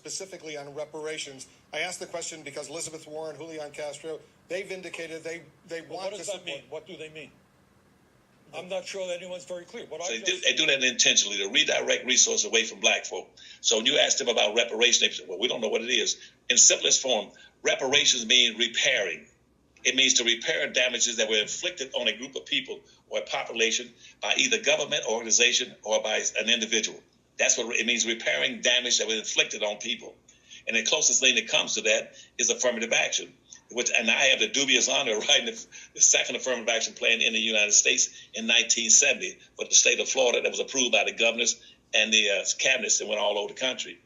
Specifically on reparations. I asked the question because Elizabeth Warren, Julian Castro, they've indicated they want to support. What does that mean? What do they mean? I'm not sure that anyone's very clear. They do that intentionally to redirect resources away from black folk. So when you ask them about reparations, they say, well, we don't know what it is. In simplest form, reparations mean repairing. It means to repair damages that were inflicted on a group of people or a population by either government, organization, or by an individual. That's what it means, repairing damage that was inflicted on people. And the closest thing that comes to that is affirmative action, and I have the dubious honor of writing the second affirmative action plan in the United States in 1970 for the state of Florida that was approved by the governors and the cabinets that went all over the country.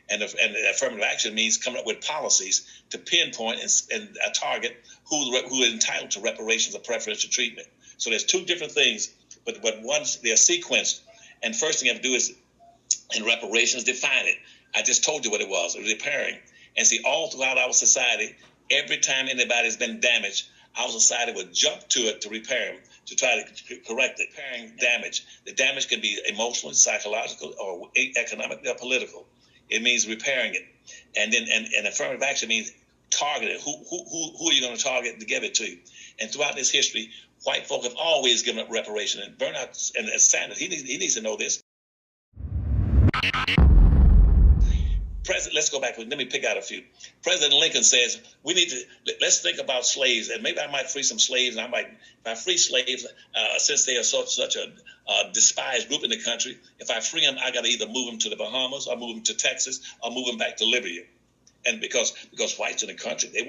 And the affirmative action means coming up with policies to pinpoint and target who is entitled to reparations or preferential treatment. So there's two different things, but once they're sequenced, and first thing you have to do is, in reparations, define it. I just told you what it was repairing. And see, all throughout our society, every time anybody's been damaged, our society would jump to it to repair them, to try to correct it. Repairing damage. The damage can be emotional, psychological, or economic, or political. It means repairing it. And then and affirmative action means targeting. Who are you going to target to give it to? And throughout this history, white folk have always given up reparation. And Bernard and Sanders, he needs to know this. Let's go back. Let me pick out a few. President Lincoln says let's think about slaves, and maybe I might free some slaves. And if I free slaves, since they are such a despised group in the country, if I free them, I got to either move them to the Bahamas, or move them to Texas, or move them back to Libya. And because whites in the country, they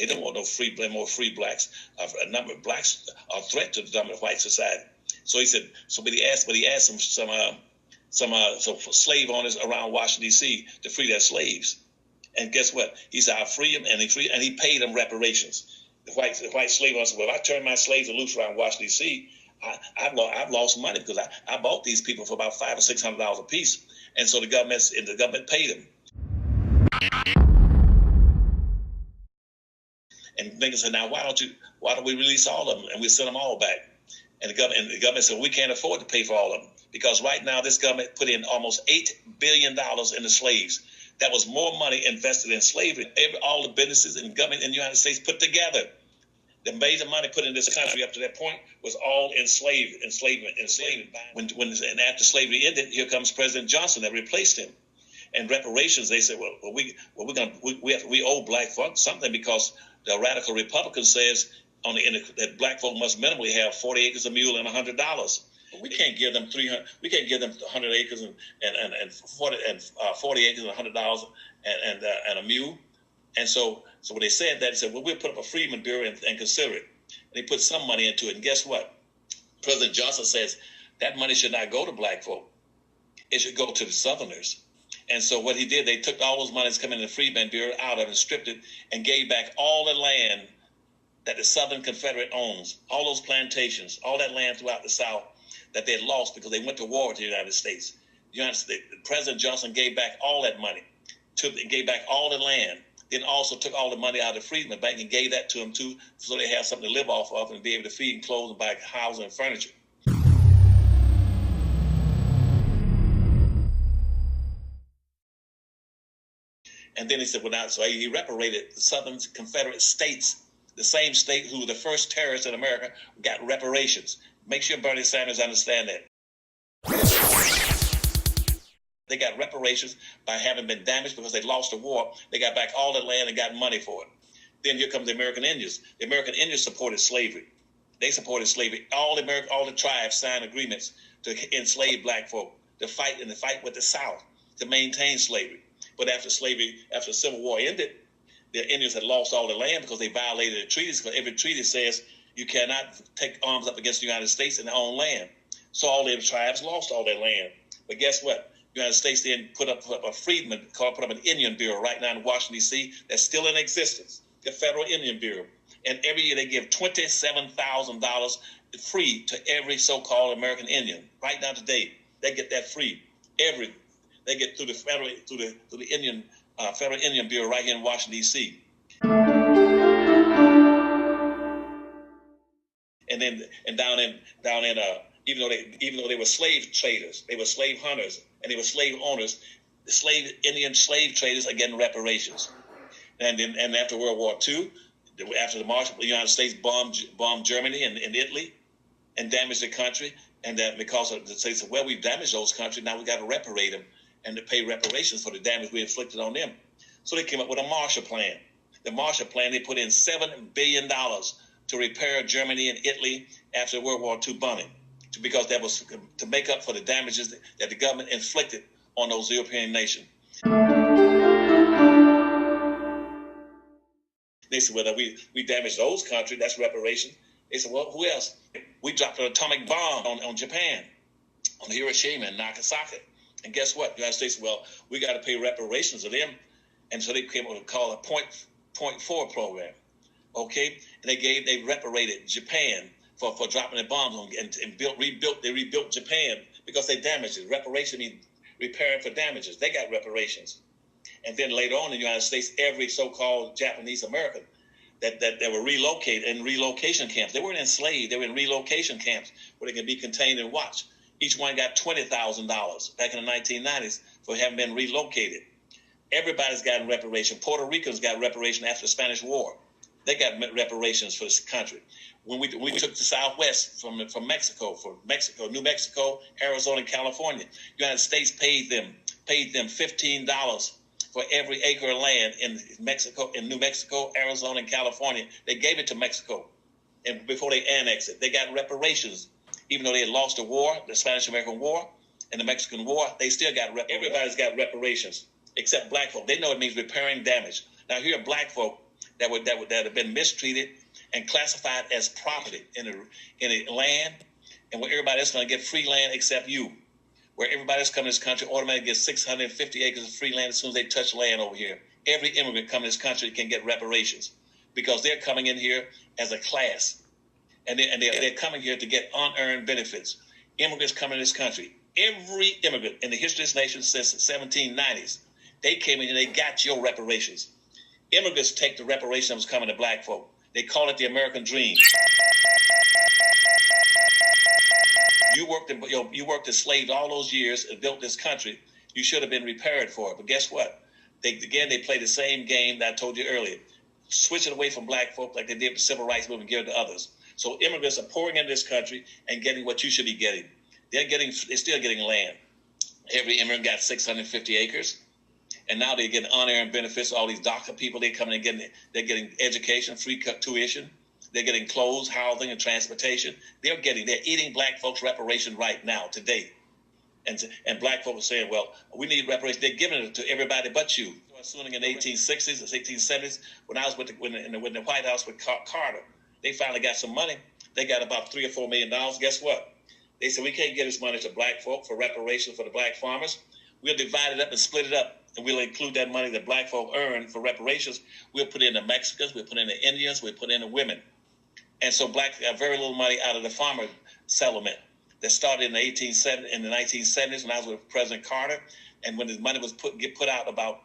don't want no more free blacks. A number of blacks are a threat to the dominant white society. So he said. But he asked some slave owners around Washington, D.C. to free their slaves. And guess what? He said, I'll free them, and he paid them reparations. The white slave owner said, well, if I turn my slaves loose around Washington, D.C., I've lost money because I bought these people for about $500 or $600 a piece. And so the government paid them. And Lincoln said, now why don't we release all of them and we send them all back? And the government said, we can't afford to pay for all of them. Because right now, this government put in almost $8 billion in the slaves. That was more money invested in slavery. All the businesses and government in the United States put together. The major money put in this country up to that point was all enslavement. And after slavery ended, here comes President Johnson that replaced him. And reparations, they said, we owe black folk something because the radical Republican says that black folk must minimally have 40 acres of mule and $100. We can't give them 300. We can't give them 100 acres and 40 acres and $100 and a mule. And so when they said that, they said, well, we'll put up a Freedmen Bureau and consider it. And they put some money into it. And guess what? President Johnson says that money should not go to black folk. It should go to the Southerners. And so what he did, they took all those monies coming in the Freedmen Bureau out of it and stripped it and gave back all the land that the Southern Confederate owns, all those plantations, all that land throughout the South that they had lost because they went to war with the United States. President Johnson gave back all that money, gave back all the land, then also took all the money out of the Freedmen Bank and gave that to them too, so they have something to live off of and be able to feed and clothe and buy housing and furniture. And then he said, so he reparated the Southern Confederate States, the same state who were the first terrorists in America got reparations. Make sure Bernie Sanders understand that. They got reparations by having been damaged because they lost the war. They got back all the land and got money for it. Then here come the American Indians. The American Indians supported slavery. They supported slavery. All the tribes signed agreements to enslave black folk, to fight with the South to maintain slavery. But after the Civil War ended, the Indians had lost all the land because they violated the treaties. Because every treaty says you cannot take arms up against the United States in their own land. So all the tribes lost all their land. But guess what? The United States then put up a freedman, put up an Indian Bureau right now in Washington, D.C. that's still in existence, the Federal Indian Bureau. And every year they give $27,000 free to every so-called American Indian. Right now today, they get that free. They get through the Federal Indian Bureau right here in Washington, D.C. And down in even though they were slave traders, they were slave hunters, and they were slave owners, the Indian slave traders are getting reparations. And after World War II, after the March, the United States bombed Germany and Italy and damaged the country. And because of they said, well, we've damaged those countries, now we got to reparate them and to pay reparations for the damage we inflicted on them. So they came up with a Marshall Plan. The Marshall Plan, they put in $7 billion to repair Germany and Italy after World War II bombing, because that was to make up for the damages that the government inflicted on those European nations. They said, well, we damaged those countries, that's reparation. They said, well, who else? We dropped an atomic bomb on Japan, on Hiroshima and Nagasaki. And guess what? The United States said, well, we got to pay reparations to them. And so they came up with a .4 program. Okay? And they reparated Japan for dropping the bombs on and rebuilt Japan because they damaged it. Reparation means repairing for damages. They got reparations. And then later on in the United States, every so-called Japanese American that were relocated in relocation camps. They weren't enslaved. They were in relocation camps where they can be contained and watched. Each one got $20,000 back in the 1990s for having been relocated. Everybody's gotten reparation. Puerto Ricans got reparation after the Spanish War. They got reparations for this country. When we took the Southwest from Mexico, New Mexico, Arizona, and California, the United States paid them $15 for every acre of land in New Mexico, Arizona, and California. They gave it to Mexico, and before they annexed it, they got reparations. Even though they had lost the war, the Spanish-American War, and the Mexican War, they still got reparations. Everybody's got reparations, except black folk. They know it means repairing damage. Now here are black folk that have been mistreated and classified as property in a land, and where everybody else is going to get free land except you. Where everybody that's coming to this country automatically gets 650 acres of free land as soon as they touch land over here. Every immigrant coming to this country can get reparations because they're coming in here as a class. And they're coming here to get unearned benefits. Immigrants coming to this country. Every immigrant in the history of this nation since the 1790s, they came in and they got your reparations. Immigrants take the reparation that was coming to black folk. They call it the American dream. You worked as slaves all those years and built this country. You should have been repaired for it. But guess what? They play the same game that I told you earlier. Switch it away from black folk like they did with the civil rights movement and give it to others. So immigrants are pouring into this country and getting what you should be getting. They're still getting land. Every immigrant got 650 acres. And now they're getting unearned benefits. All these DACA people, they're getting education, free tuition. They're getting clothes, housing, and transportation. They're eating black folks' reparation right now, today. And black folks are saying, well, we need reparations. They're giving it to everybody but you. Assuming in the 1860s, the 1870s, when I was in the White House with Carter, they finally got some money. They got about $3 or $4 million. Guess what? They said, we can't give this money to black folk for reparations for the black farmers. We'll divide it up and split it up. And we'll include that money that black folk earn for reparations. We'll put in the Mexicans, we'll put in the Indians, we'll put in the women. And so blacks got very little money out of the farmer settlement that started in the 1970s when I was with President Carter. And when the money was put out about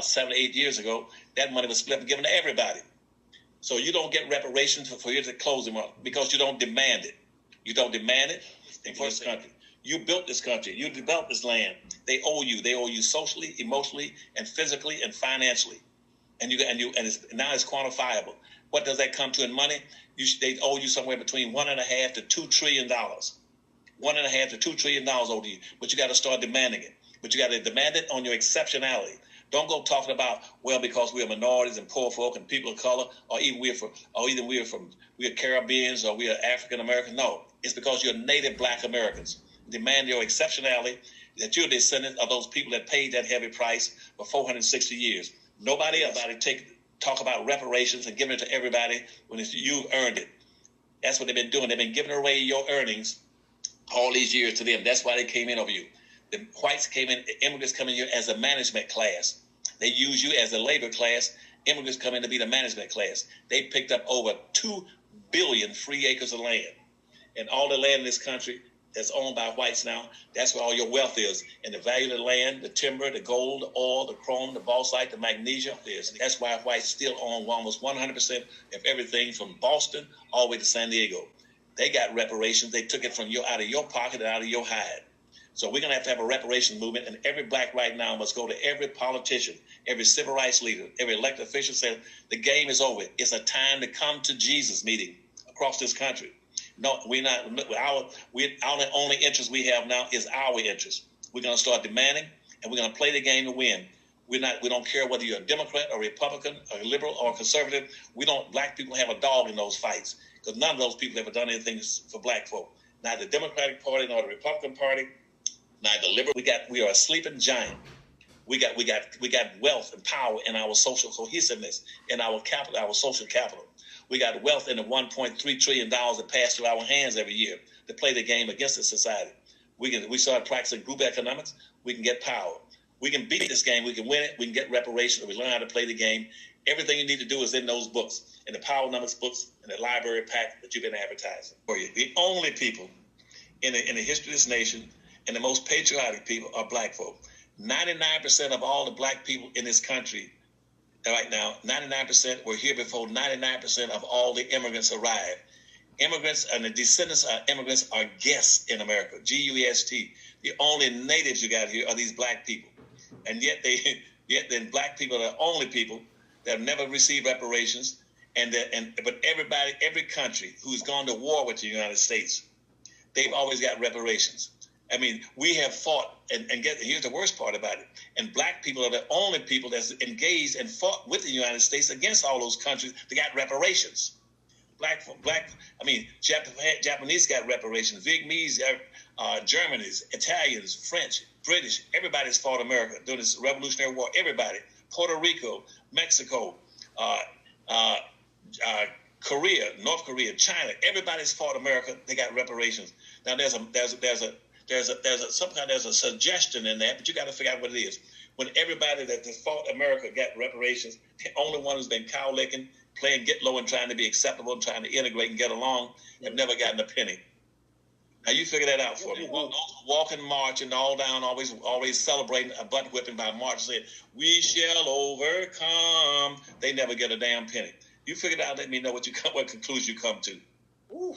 7 or 8 years ago, that money was split and given to everybody. So you don't get reparations for you to close them up because you don't demand it. You don't demand it in this country. You built this country. You developed this land. They owe you. They owe you socially, emotionally, and physically, and financially. And now it's quantifiable. What does that come to in money? They owe you somewhere between $1.5 to $2 trillion. $1.5 to $2 trillion owed to you, but you got to start demanding it. but you got to demand it on your exceptionality. Don't go talking about, well, because we're minorities and poor folk and people of color, or even we're Caribbeans or we are African American. No, it's because you're native Black Americans. Demand your exceptionality, that you're descendant of those people that paid that heavy price for 460 years. Nobody else. Talk about reparations and giving it to everybody when you've earned it. That's what they've been doing. They've been giving away your earnings all these years to them. That's why they came in over you. The whites came in, immigrants come in here as a management class. They use you as a labor class. Immigrants come in to be the management class. They picked up over 2 billion free acres of land. And all the land in this country that's owned by whites now, that's where all your wealth is. And the value of the land, the timber, the gold, the oil, the chrome, the bauxite, the magnesia is. That's why whites still own almost 100% of everything from Boston all the way to San Diego. They got reparations. They took it from out of your pocket and out of your hide. So we're going to have a reparations movement, and every Black right now must go to every politician, every civil rights leader, every elected official, say the game is over. It's a time to come to Jesus meeting across this country. No, we're not. Our only interest we have now is our interest. We're going to start demanding, and we're going to play the game to win. We don't care whether you're a Democrat or Republican or liberal or conservative. Black people have a dog in those fights because none of those people ever done anything for Black folk. Neither the Democratic Party nor the Republican Party. Neither liberal. We are a sleeping giant. We got wealth and power in our social cohesiveness, in our capital, our social capital. We got wealth in the $1.3 trillion that pass through our hands every year to play the game against the society. We start practicing group economics. We can get power. We can beat this game. We can win it. We can get reparations. We learn how to play the game. Everything you need to do is in those books, in the Powernomics books, in the library pack that you've been advertising for you. The only people in the history of this nation and the most patriotic people are Black folk. 99% of all the Black people in this country right now, 99% were here before 99% of all the immigrants arrived. Immigrants and the descendants of immigrants are guests in America, G-U-E-S-T. The only natives you got here are these Black people. And yet then Black people are the only people that have never received reparations. But every country who's gone to war with the United States, they've always got reparations. I mean, we have fought, here's the worst part about it. And Black people are the only people that's engaged and fought with the United States against all those countries that got reparations. Japanese got reparations, Vietnamese, Germans, Italians, French, British, everybody's fought America during this Revolutionary War. Everybody, Puerto Rico, Mexico, Korea, North Korea, China, everybody's fought America. They got reparations. Now there's a suggestion in that, but you got to figure out what it is. When everybody that fought America got reparations, the only one who's been cow-licking, playing get low and trying to be acceptable, trying to integrate and get along, have never gotten a penny. Now you figure that out for me. Walking, marching all down, always celebrating a butt whipping by March, saying, "We shall overcome." They never get a damn penny. You figure it out. Let me know what conclusion you come to. Ooh.